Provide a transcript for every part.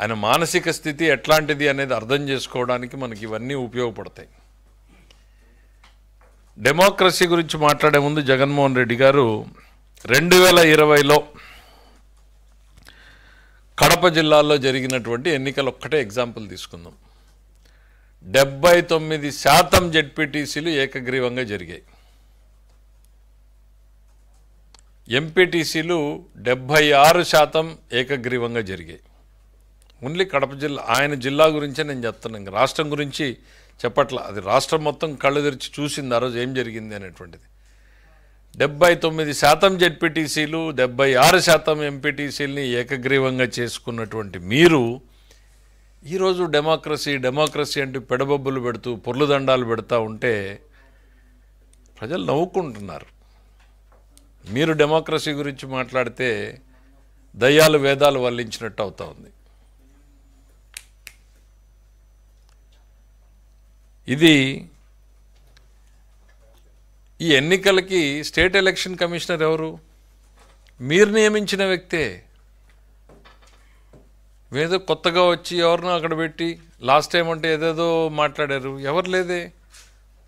ఆయన మానసిక స్థితి ఎట్లాంటిది అనేది అర్థం చేసుకోవడానికి మనకి ఇవన్నీ ఉపయోగపడతాయి. డెమోక్రసీ గురించి మాట్లాడే ముందు జగన్మోహన్ రెడ్డి గారు 2020లో కడప జిల్లాలో జరిగినటువంటి ఎన్నికలు ఒక్కటే ఎగ్జాంపుల్ తీసుకుందాం. 79% జెడ్పీటీసీలు ఏకగ్రీవంగా జరిగాయి. ఎంపీటీసీలు 76% ఏకగ్రీవంగా జరిగాయి. ఓన్లీ కడప జిల్లా, ఆయన జిల్లా గురించే నేను చెప్తున్నాను, రాష్ట్రం గురించి చెప్పట్లా. అది రాష్ట్రం మొత్తం కళ్ళు తెరిచి చూసింది ఆ రోజు ఏం జరిగింది అనేటువంటిది. 79% జెడ్పీటీసీలు 76% ఎంపీటీసీలని ఏకగ్రీవంగా చేసుకున్నటువంటి మీరు ఈరోజు డెమోక్రసీ అంటూ పెడబొబ్బులు పెడుతూ పొర్లు దండాలు పెడతా ఉంటే ప్రజలు నవ్వుకుంటున్నారు. మీరు డెమోక్రసీ గురించి మాట్లాడితే దయ్యాలు వేదాలు వల్లించినట్టు అవుతా ఉంది. ఇది ఈ ఎన్నికలకి స్టేట్ ఎలక్షన్ కమిషనర్ ఎవరు? మీరు నియమించిన వ్యక్తే. ఏదో కొత్తగా వచ్చి ఎవరినో అక్కడ పెట్టి లాస్ట్ టైం అంటే ఏదేదో మాట్లాడారు, ఎవరు లేదే,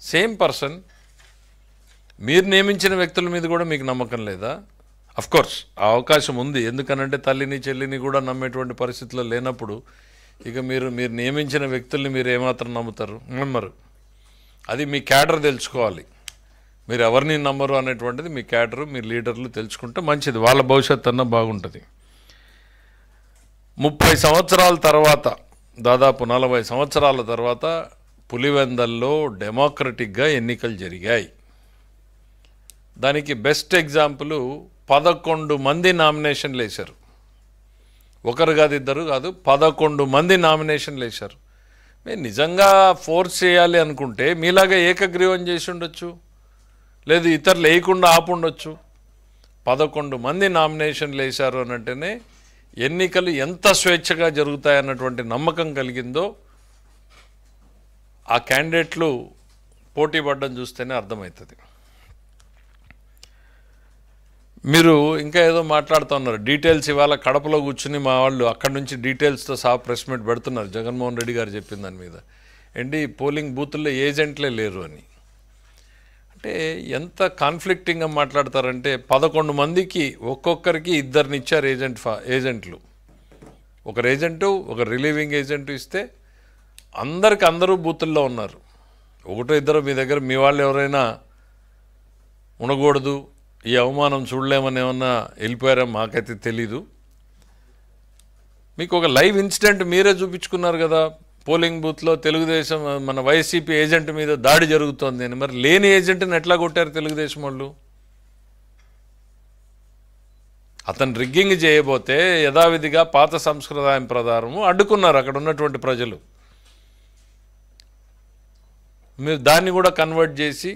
సేమ్ పర్సన్. మీరు నియమించిన వ్యక్తుల మీద కూడా మీకు నమ్మకం లేదా? అఫ్కోర్స్ ఆ అవకాశం ఉంది, ఎందుకనంటే తల్లిని చెల్లిని కూడా నమ్మేటువంటి పరిస్థితుల్లో లేనప్పుడు ఇక మీరు నియమించిన వ్యక్తుల్ని మీరు ఏమాత్రం నమ్మరు. అది మీ క్యాడర్ తెలుసుకోవాలి. మీరు ఎవరిని నమ్మరు అనేటువంటిది మీ క్యాడరు, మీ లీడర్లు తెలుసుకుంటే మంచిది, వాళ్ళ భవిష్యత్తు అన్న బాగుంటుంది. 30 సంవత్సరాల తర్వాత, దాదాపు 40 సంవత్సరాల తర్వాత పులివెందల్లో డెమోక్రటిక్గా ఎన్నికలు జరిగాయి. దానికి బెస్ట్ ఎగ్జాంపుల్ 11 మంది నామినేషన్లు వేశారు. ఒకరు కాదు, ఇద్దరు కాదు, 11 మంది నామినేషన్లు వేశారు. మీరు నిజంగా ఫోర్స్ చేయాలి అనుకుంటే మీలాగా ఏకగ్రీవం చేసి ఉండొచ్చు, లేదు ఇతరులు వేయకుండా ఆపుండొచ్చు. 11 మంది నామినేషన్లు వేశారు అనంటేనే ఎన్నికలు ఎంత స్వేచ్ఛగా జరుగుతాయన్నటువంటి నమ్మకం కలిగిందో ఆ క్యాండిడేట్లు పోటీ పడ్డం చూస్తేనే అర్థమవుతుంది. మీరు ఇంకా ఏదో మాట్లాడుతూ ఉన్నారు, డీటెయిల్స్ ఇవాళ కడపలో కూర్చుని మా వాళ్ళు అక్కడి నుంచి డీటెయిల్స్తో సహా ప్రెస్ మీట్ పెడుతున్నారు జగన్మోహన్ రెడ్డి గారు చెప్పిన దాని మీద. ఏంటి పోలింగ్ బూతుల్లో ఏజెంట్లే లేరు అని. అంటే ఎంత కాన్ఫ్లిక్టింగ్గా మాట్లాడతారంటే 11 మందికి ఒక్కొక్కరికి ఇద్దరినిచ్చారు ఏజెంట్లు. ఒకరు ఏజెంటు, ఒక రిలీవింగ్ ఏజెంటు ఇస్తే అందరూ బూతుల్లో ఉన్నారు. ఒకటో ఇద్దరు మీ దగ్గర మీ వాళ్ళు ఎవరైనా ఉండకూడదు, ఈ అవమానం చూడలేమని ఏమన్నా వెళ్ళిపోయారా మాకైతే తెలీదు. మీకు ఒక లైవ్ ఇన్సిడెంట్ మీరే చూపించుకున్నారు కదా, పోలింగ్ బూత్లో తెలుగుదేశం మన వైసీపీ ఏజెంట్ మీద దాడి జరుగుతోంది అని. మరి లేని ఏజెంట్ని ఎట్లా కొట్టారు తెలుగుదేశం వాళ్ళు? అతను రిగ్గింగ్ చేయబోతే యథావిధిగా పాత సంస్కృతాయం ప్రకారము అడ్డుకున్నారు అక్కడ ఉన్నటువంటి ప్రజలు. మీరు దాన్ని కూడా కన్వర్ట్ చేసి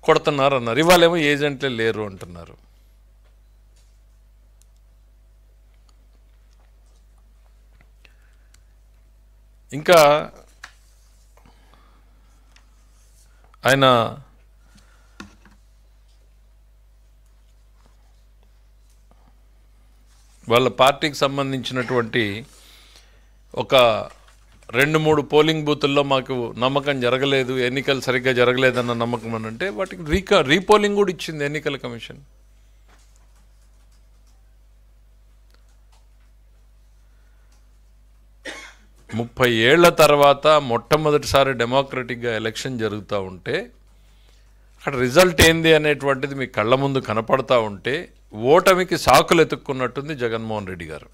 కొడుతున్నారు అన్నారు. ఇవాళేమో ఏజెంట్లే లేరు అంటున్నారు. ఇంకా ఆయన వాళ్ళ పార్టీకి సంబంధించినటువంటి ఒక 2-3 పోలింగ్ బూతుల్లో మాకు నమ్మకం జరగలేదు, ఎన్నికలు సరిగ్గా జరగలేదన్న నమ్మకం అని అంటే వాటికి రీపోలింగ్ కూడా ఇచ్చింది ఎన్నికల కమిషన్. ముప్పై ఏళ్ల తర్వాత మొట్టమొదటిసారి డెమోక్రటిక్గా ఎలక్షన్ జరుగుతూ ఉంటే అక్కడ రిజల్ట్ ఏంది అనేటువంటిది మీ కళ్ళ ముందు కనపడతా ఉంటే ఓటమికి సాకులు ఎత్తుక్కున్నట్టుంది జగన్మోహన్ రెడ్డి గారు.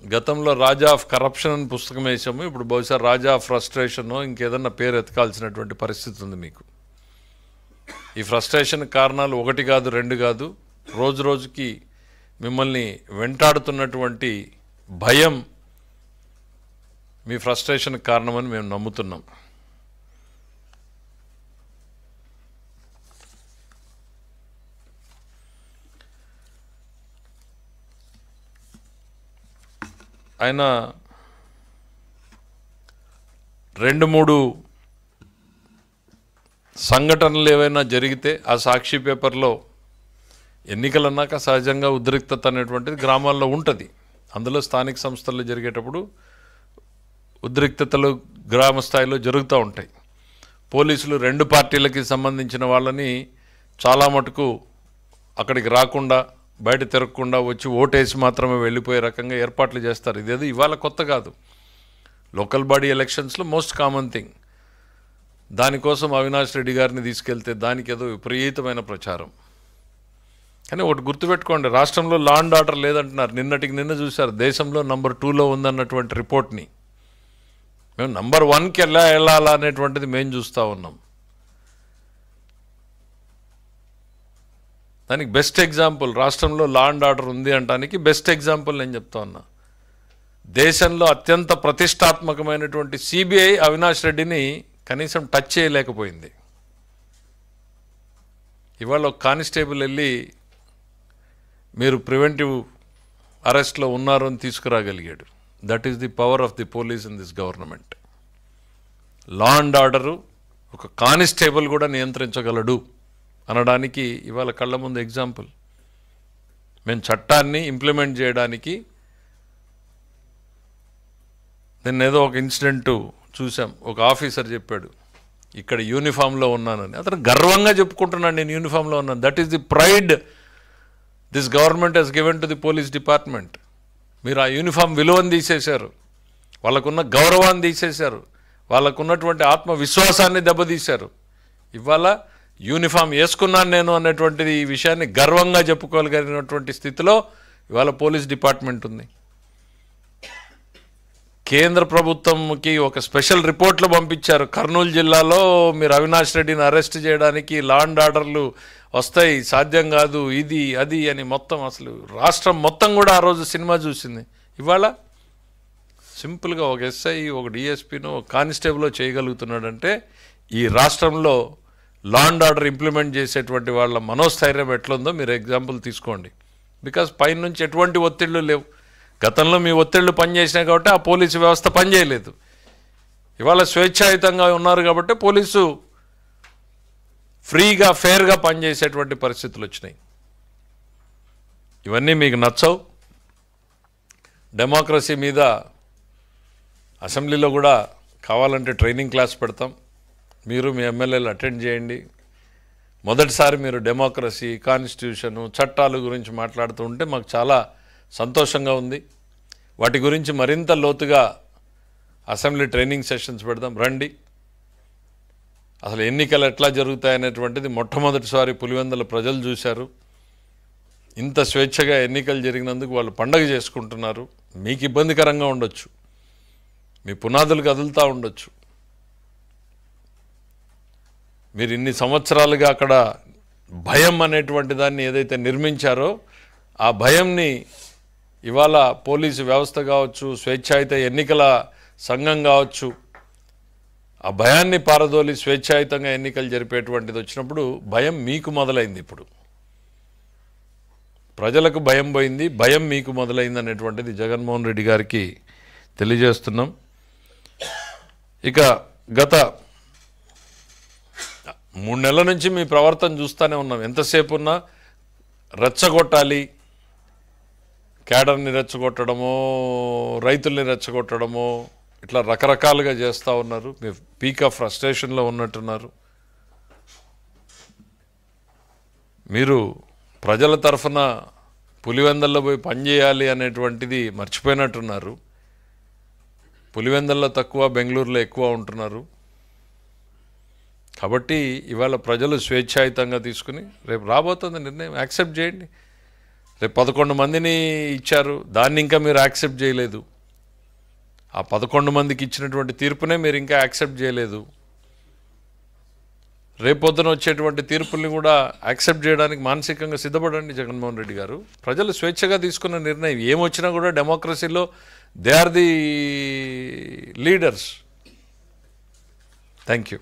గతంలో రాజా ఆఫ్ కరప్షన్ అని పుస్తకం వేసాము, ఇప్పుడు బహుశా రాజా ఆఫ్ ఫ్రస్ట్రేషన్ ఇంకేదన్నా పేరు ఎతకాల్సినటువంటి పరిస్థితి ఉంది మీకు. ఈ ఫ్రస్ట్రేషన్ కారణాలు 1 కాదు 2 కాదు, రోజు రోజుకి మిమ్మల్ని వెంటాడుతున్నటువంటి భయం మీ ఫ్రస్ట్రేషన్ కారణమని మేము నమ్ముతున్నాం. ఆయన 2-3 సంఘటనలు ఏవైనా జరిగితే ఆ సాక్షి పేపర్లో ఎన్నికలు అన్నాక సహజంగా ఉద్రిక్తత అనేటువంటిది గ్రామాల్లో ఉంటుంది. అందులో స్థానిక సంస్థల్లో జరిగేటప్పుడు ఉద్రిక్తతలు గ్రామ స్థాయిలో జరుగుతూ ఉంటాయి. పోలీసులు రెండు పార్టీలకి సంబంధించిన వాళ్ళని చాలా మటుకు అక్కడికి రాకుండా బయట తిరగకుండా వచ్చి ఓటేసి మాత్రమే వెళ్ళిపోయే రకంగా ఏర్పాట్లు చేస్తారు. ఇదేదో ఇవాళ కొత్త కాదు. లోకల్ బాడీ ఎలక్షన్స్లో మోస్ట్ కామన్ థింగ్. దానికోసం అవినాష్ రెడ్డి గారిని తీసుకెళ్తే దానికి ఏదో విపరీతమైన ప్రచారం. కానీ ఒకటి గుర్తుపెట్టుకోండి, రాష్ట్రంలో లా అండ్ ఆర్డర్ లేదంటున్నారు. నిన్నటికి నిన్న చూశారు దేశంలో నంబర్ 2లో ఉందన్నటువంటి రిపోర్ట్ని. మేము నంబర్ 1కి ఎలా వెళ్ళాలా అనేటువంటిది మేము చూస్తూ ఉన్నాం. దానికి బెస్ట్ ఎగ్జాంపుల్ రాష్ట్రంలో లా అండ్ ఆర్డర్ ఉంది అనడానికి బెస్ట్ ఎగ్జాంపుల్ నేను చెప్తా ఉన్నా. దేశంలో అత్యంత ప్రతిష్టాత్మకమైనటువంటి సిబిఐ అవినాష్ రెడ్డిని కనీసం టచ్ చేయలేకపోయింది. ఇవాళ ఒక కానిస్టేబుల్ వెళ్ళి మీరు ప్రివెంటివ్ అరెస్ట్లో ఉన్నారు అని తీసుకురాగలిగాడు. That is the power of the police in this government. Law and order ఒక కానిస్టేబుల్ కూడా నియంత్రించగలడు అనడానికి ఇవాళ కళ్ళ ముందు ఎగ్జాంపుల్. మేము చట్టాన్ని ఇంప్లిమెంట్ చేయడానికి నేను ఏదో ఒక ఇన్సిడెంటు చూసాం. ఒక ఆఫీసర్ చెప్పాడు ఇక్కడ యూనిఫామ్లో ఉన్నానని. అతను గర్వంగా చెప్పుకుంటున్నాడు నేను యూనిఫామ్లో ఉన్నాను. That is the pride this government has given to the police department. మీరు ఆ యూనిఫామ్ విలువను తీసేశారు, వాళ్ళకున్న గౌరవాన్ని తీసేశారు, వాళ్ళకున్నటువంటి ఆత్మవిశ్వాసాన్ని దెబ్బతీశారు. ఇవాళ యూనిఫామ్ వేసుకున్నాను నేను అన్నటువంటిది ఈ విషయాన్ని గర్వంగా చెప్పుకోగలిగినటువంటి స్థితిలో ఇవాళ పోలీస్ డిపార్ట్మెంట్ ఉంది. కేంద్ర ప్రభుత్వంకి ఒక స్పెషల్ రిపోర్ట్లు పంపించారు. కర్నూలు జిల్లాలో మీరు అవినాష్ రెడ్డిని అరెస్ట్ చేయడానికి లా అండ్ ఆర్డర్లు వస్తాయి, సాధ్యం కాదు, ఇది అది అని మొత్తం అసలు రాష్ట్రం మొత్తం కూడా ఆ రోజు సినిమా చూసింది. ఇవాళ సింపుల్గా ఒక ఎస్ఐ, ఒక డిఎస్పీనో, ఒక కానిస్టేబుల్లో చేయగలుగుతున్నాడంటే ఈ రాష్ట్రంలో లా అండ్ ఆర్డర్ ఇంప్లిమెంట్ చేసేటువంటి వాళ్ళ మనోస్థైర్యం ఎట్లుందో మీరు ఎగ్జాంపుల్ తీసుకోండి. బికాజ్ పైన నుంచి ఎటువంటి ఒత్తిళ్లు లేవు. గతంలో మీ ఒత్తిళ్లు పనిచేసినాయి కాబట్టి ఆ పోలీసు వ్యవస్థ పనిచేయలేదు. ఇవాళ స్వేచ్ఛాయుతంగా ఉన్నారు కాబట్టి పోలీసు ఫ్రీగా ఫెయిర్గా పనిచేసేటువంటి పరిస్థితులు వచ్చినాయి. ఇవన్నీ మీకు నచ్చవు. డెమోక్రసీ మీద అసెంబ్లీలో కూడా కావాలంటే ట్రైనింగ్ క్లాస్ పెడతాం. మీరు మీ ఎమ్మెల్యేలు అటెండ్ చేయండి. మొదటిసారి మీరు డెమోక్రసీ, కాన్స్టిట్యూషను, చట్టాల గురించి మాట్లాడుతూ ఉంటే మాకు చాలా సంతోషంగా ఉంది. వాటి గురించి మరింత లోతుగా అసెంబ్లీ ట్రైనింగ్ సెషన్స్ పెడదాం, రండి. అసలు ఎన్నికలు ఎట్లా జరుగుతాయనేటువంటిది మొట్టమొదటిసారి పులివెందుల ప్రజలు చూశారు. ఇంత స్వేచ్ఛగా ఎన్నికలు జరిగినందుకు వాళ్ళు పండగ చేసుకుంటున్నారు. మీకు ఇబ్బందికరంగా ఉండొచ్చు, మీ పునాదులు కదులుతూ ఉండొచ్చు. మీరు ఇన్ని సంవత్సరాలుగా అక్కడ భయం అనేటువంటి దాన్ని ఏదైతే నిర్మించారో ఆ భయంని ఇవాళ పోలీసు వ్యవస్థ కావచ్చు, స్వేచ్ఛాయుత ఎన్నికల సంఘం కావచ్చు, ఆ భయాన్ని పారదోలి స్వేచ్ఛాయుతంగా ఎన్నికలు జరిపేటువంటిది వచ్చినప్పుడు భయం మీకు మొదలైంది. ఇప్పుడు ప్రజలకు భయం పోయింది, భయం మీకు మొదలైంది అనేటువంటిది జగన్మోహన్ రెడ్డి గారికి తెలియజేస్తున్నాం. ఇక గత 3 నెలల నుంచి మీ ప్రవర్తన చూస్తూనే ఉన్నాం. ఎంతసేపు ఉన్నా రెచ్చగొట్టాలి, క్యాడర్ని రెచ్చగొట్టడమో, రైతుల్ని రెచ్చగొట్టడమో, ఇట్లా రకరకాలుగా చేస్తూ ఉన్నారు. మీరు పీక్ ఆఫ్ ఫ్రస్ట్రేషన్లో ఉన్నట్టున్నారు. మీరు ప్రజల తరఫున పులివెందల్లో పోయి పనిచేయాలి అనేటువంటిది మర్చిపోయినట్టున్నారు. పులివెందల్లో తక్కువ, బెంగళూరులో ఎక్కువ ఉంటున్నారు. కాబట్టి ఇవాళ ప్రజలు స్వేచ్ఛాయుతంగా తీసుకుని రేపు రాబోతుంది నిర్ణయం యాక్సెప్ట్ చేయండి. రేపు 11 మందిని ఇచ్చారు, దాన్ని ఇంకా మీరు యాక్సెప్ట్ చేయలేదు. ఆ 11 మందికి ఇచ్చినటువంటి తీర్పునే మీరు ఇంకా యాక్సెప్ట్ చేయలేదు. రేపొద్దున వచ్చేటువంటి తీర్పుల్ని కూడా యాక్సెప్ట్ చేయడానికి మానసికంగా సిద్ధపడండి జగన్మోహన్ రెడ్డి గారు. ప్రజలు స్వేచ్ఛగా తీసుకున్న నిర్ణయం ఏమొచ్చినా కూడా డెమోక్రసీలో they are the leaders. Thank you.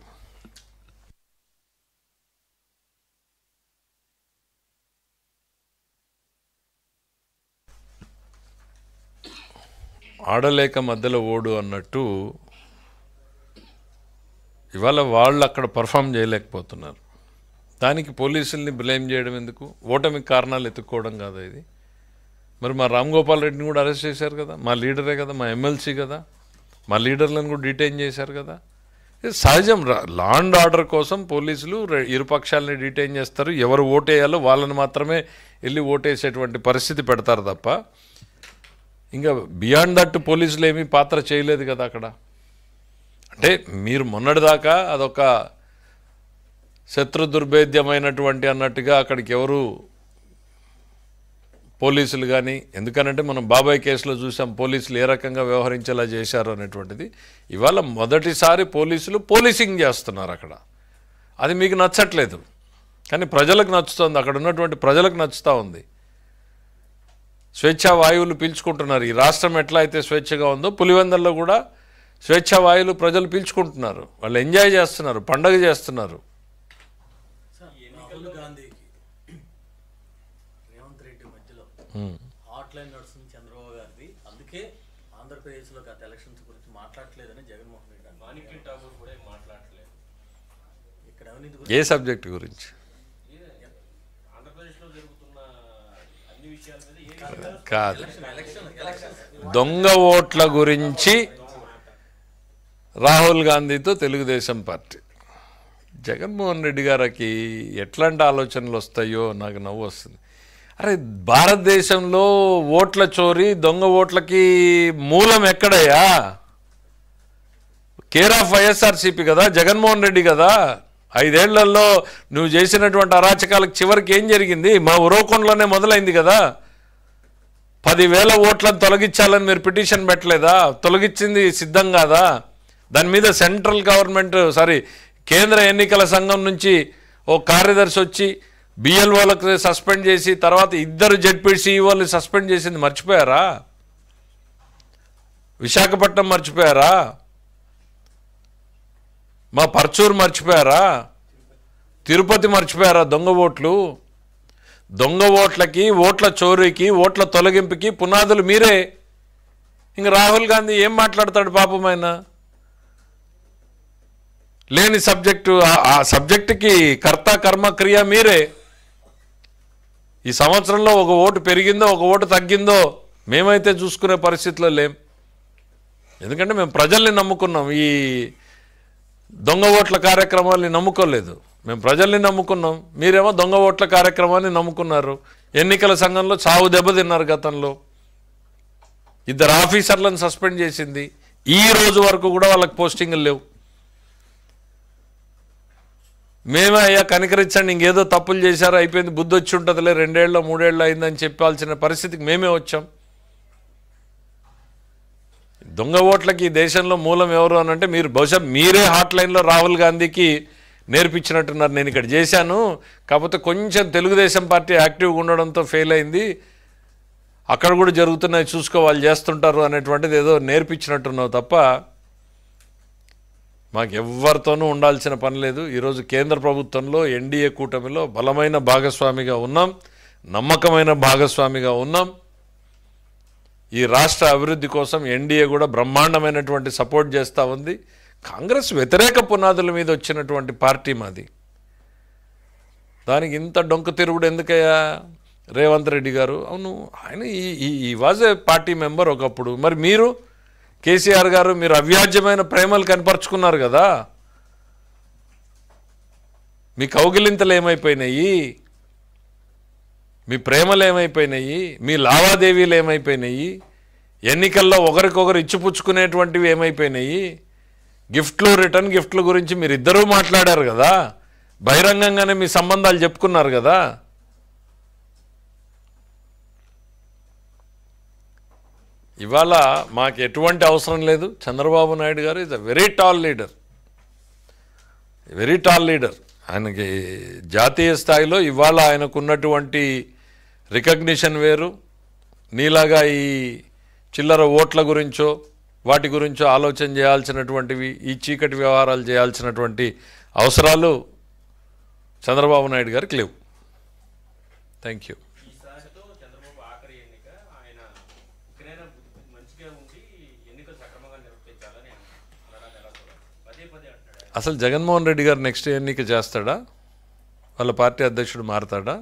ఆడలేక మధ్యలో ఓడు అన్నట్టు ఇవాళ వాళ్ళు అక్కడ పర్ఫామ్ చేయలేకపోతున్నారు. దానికి పోలీసుల్ని బ్లేమ్ చేయడం ఎందుకు? ఓటమికి కారణాలు ఎత్తుక్కోవడం కాదా ఇది? మరి మా రామ్ గోపాల్ రెడ్డిని కూడా అరెస్ట్ చేశారు కదా, మా లీడరే కదా, మా ఎమ్మెల్సీ కదా, మా లీడర్లను కూడా డిటైన్ చేశారు కదా. ఇది సహజం. లా అండ్ ఆర్డర్ కోసం పోలీసులు ఇరుపక్షాలని డిటైన్ చేస్తారు. ఎవరు ఓటేయాలో వాళ్ళని మాత్రమే వెళ్ళి ఓటేసేటువంటి పరిస్థితి పెడతారు తప్ప ఇంకా బియాండ్ దట్ పోలీసులు ఏమీ పాత్ర చేయలేదు కదా అక్కడ. అంటే మీరు మొన్నటిదాకా అదొక శత్రు దుర్భేద్యమైనటువంటి అన్నట్టుగా అక్కడికి ఎవరు పోలీసులు కానీ, ఎందుకనంటే మనం బాబాయ్ కేసులో చూసాం పోలీసులు ఏ రకంగా వ్యవహరించేలా చేశారు అనేటువంటిది. ఇవాళ మొదటిసారి పోలీసులు పోలీసింగ్ చేస్తున్నారు అక్కడ. అది మీకు నచ్చట్లేదు కానీ ప్రజలకు నచ్చుతుంది, అక్కడ ఉన్నటువంటి ప్రజలకు నచ్చుతూ ఉంది. స్వేచ్ఛా వాయువులు పీల్చుకుంటున్నారు. ఈ రాష్ట్రం ఎట్లా అయితే స్వేచ్ఛగా ఉందో పులివెందుల్లో కూడా స్వేచ్ఛా వాయువులు ప్రజలు పీల్చుకుంటున్నారు, వాళ్ళు ఎంజాయ్ చేస్తున్నారు, పండగ చేస్తున్నారు. రాహుల్ గాంధీకి రేవంత్ రెడ్డి మధ్యలో హాట్ లైన్ నడుస్తుంది చంద్రబాబు గారిది, అందుకే ఆంధ్రప్రదేశ్లో గత ఎలక్షన్స్ గురించి మాట్లాడలేదని జగన్మోహన్ రెడ్డి అన్నారు. కూడా మాట్లాడలేదు. ఇక్కడ అవినీతి ఏ సబ్జెక్ట్ గురించి? ఆంధ్రప్రదేశ్లో జరుగుతున్న అన్ని విషయాల మీద కాదు, దొంగ ఓట్ల గురించి రాహుల్ గాంధీతో తెలుగుదేశం పార్టీ. జగన్మోహన్ రెడ్డి గారికి ఎట్లాంటి ఆలోచనలు వస్తాయో నాకు నవ్వు వస్తుంది. అరే భారతదేశంలో ఓట్ల చోరీ, దొంగ ఓట్లకి మూలం ఎక్కడయ్యా? కేర్ ఆఫ్ వైఎస్ఆర్సీపీ కదా, జగన్మోహన్ రెడ్డి కదా. 5 ఏళ్లలో నువ్వు చేసినటువంటి అరాచకాలకు చివరికి ఏం జరిగింది? మా ఉరవకొండలోనే మొదలైంది కదా. 10,000 ఓట్లను తొలగించాలని మీరు పిటిషన్ పెట్టలేదా? తొలగించింది సిద్ధం కాదా? దాని మీద సెంట్రల్ గవర్నమెంట్ కేంద్ర ఎన్నికల సంఘం నుంచి ఓ కార్యదర్శి వచ్చి బిఎల్ఓలకు సస్పెండ్ చేసి తర్వాత 2 జెడ్పీసీఈఓలు సస్పెండ్ చేసింది మర్చిపోయారా? విశాఖపట్నం మర్చిపోయారా? మా పర్చూరు మర్చిపోయారా? తిరుపతి మర్చిపోయారా? దొంగ ఓట్లు, దొంగ ఓట్లకి, ఓట్ల చోరీకి, ఓట్ల తొలగింపుకి పునాదులు మీరే. ఇంక రాహుల్ గాంధీ ఏం మాట్లాడతాడు పాపం? ఆయన లేని సబ్జెక్టు, ఆ సబ్జెక్టుకి కర్త కర్మ క్రియ మీరే. ఈ సంవత్సరంలో ఒక ఓటు పెరిగిందో ఒక ఓటు తగ్గిందో మేమైతే చూసుకునే పరిస్థితిలో లేం. ఎందుకంటే మేము ప్రజల్ని నమ్ముకున్నాం, ఈ దొంగ ఓట్ల కార్యక్రమాల్ని నమ్ముకోలేదు. మేము ప్రజల్ని నమ్ముకున్నాం, మీరేమో దొంగ ఓట్ల కార్యక్రమాన్ని నమ్ముకున్నారు. ఎన్నికల సంఘంలో చావు దెబ్బతిన్నారు. గతంలో 2 ఆఫీసర్లను సస్పెండ్ చేసింది, ఈ రోజు వరకు కూడా వాళ్ళకి పోస్టింగ్లు లేవు. మేమే అయ్యా కనికరించండి, ఇంకేదో తప్పులు చేశారు అయిపోయింది, బుద్ధి వచ్చి ఉంటుందిలే, 2 ఏళ్ళు 3 ఏళ్ళు అయిందని చెప్పాల్సిన పరిస్థితికి మేమే వచ్చాం. దొంగ ఓట్లకి దేశంలో మూలం ఎవరు అని అంటే మీరు బహుశా మీరే హాట్ లైన్లో రాహుల్ గాంధీకి నేర్పించినట్టున్నారు. నేను ఇక్కడ చేశాను, కాకపోతే కొంచెం తెలుగుదేశం పార్టీ యాక్టివ్గా ఉండడంతో ఫెయిల్ అయింది, అక్కడ కూడా జరుగుతున్నాయి చూసుకో, వాళ్ళు చేస్తుంటారు అనేటువంటిది ఏదో నేర్పించినట్టున్నావు తప్ప మాకు ఎవరితోనూ ఉండాల్సిన పని లేదు. ఈరోజు కేంద్ర ప్రభుత్వంలో ఎన్డీఏ కూటమిలో బలమైన భాగస్వామిగా ఉన్నాం, నమ్మకమైన భాగస్వామిగా ఉన్నాం. ఈ రాష్ట్ర అభివృద్ధి కోసం ఎన్డీఏ కూడా బ్రహ్మాండమైనటువంటి సపోర్ట్ చేస్తూ ఉంది. కాంగ్రెస్ వ్యతిరేక పునాదుల మీద వచ్చినటువంటి పార్టీ మాది. దానికి ఇంత డొంక తిరుగుడు ఎందుకయ్యా రేవంత్ రెడ్డి గారు? అవును, ఆయన ఈ వాజ్ ఏ పార్టీ మెంబర్ ఒకప్పుడు. మరి మీరు కేసీఆర్ గారు మీరు అవ్యాజ్యమైన ప్రేమలు కనపరుచుకున్నారు కదా, మీ కౌగిలింతలు ఏమైపోయినాయి? మీ ప్రేమలు ఏమైపోయినాయి? మీ లావాదేవీలు ఏమైపోయినాయి? ఎన్నికల్లో ఒకరికొకరు ఇచ్చిపుచ్చుకునేటువంటివి ఏమైపోయినాయి? గిఫ్ట్లు, రిటర్న్ గిఫ్ట్ల గురించి మీరు ఇద్దరూ మాట్లాడారు కదా, బహిరంగంగానే మీ సంబంధాలు చెప్పుకున్నారు కదా. ఇవాళ మాకు ఎటువంటి అవసరం లేదు. చంద్రబాబు నాయుడు గారు is a very tall leader, very tall leader. ఆయనకి జాతీయ స్థాయిలో ఇవాళ ఆయనకున్నటువంటి రికగ్నిషన్ వేరు. నీలాగా ఈ చిల్లర ఓట్ల గురించో వాటి గురించో ఆలోచన చేయాల్సినటువంటివి, ఈ చీకటి వ్యవహారాలు చేయాల్సినటువంటి అవసరాలు చంద్రబాబు నాయుడు గారికి లేవు. Thank you. అసలు జగన్మోహన్ రెడ్డి గారు నెక్స్ట్ ఎన్నిక చేస్తాడా? వాళ్ళ పార్టీ అధ్యక్షుడు మారతాడా?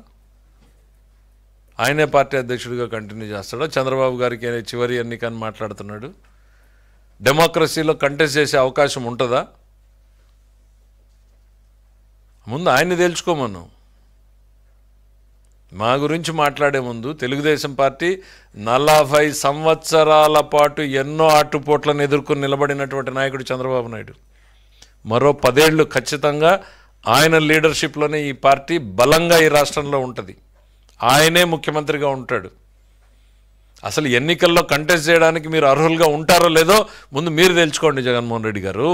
ఆయనే పార్టీ అధ్యక్షుడిగా కంటిన్యూ చేస్తాడా? చంద్రబాబు గారికి చివరి ఎన్నికని మాట్లాడుతున్నాడు. డెమోక్రసీలో కంటెస్ట్ చేసే అవకాశం ఉంటుందా? ముందు ఆయన్ని తేల్చుకోమను. మా గురించి మాట్లాడే ముందు తెలుగుదేశం పార్టీ 40 సంవత్సరాల పాటు ఎన్నో ఆటుపోట్లను ఎదుర్కొని నిలబడినటువంటి నాయకుడు చంద్రబాబు నాయుడు. మరో 10 ఏళ్ళు ఖచ్చితంగా ఆయన లీడర్షిప్లోనే ఈ పార్టీ బలంగా ఈ రాష్ట్రంలో ఉంటుంది. ఆయనే ముఖ్యమంత్రిగా ఉంటాడు. అసలు ఎన్నికల్లో కంటెస్ట్ చేయడానికి మీరు అర్హులుగా ఉంటారో లేదో ముందు మీరు తెలుసుకోండి జగన్మోహన్ రెడ్డి గారు.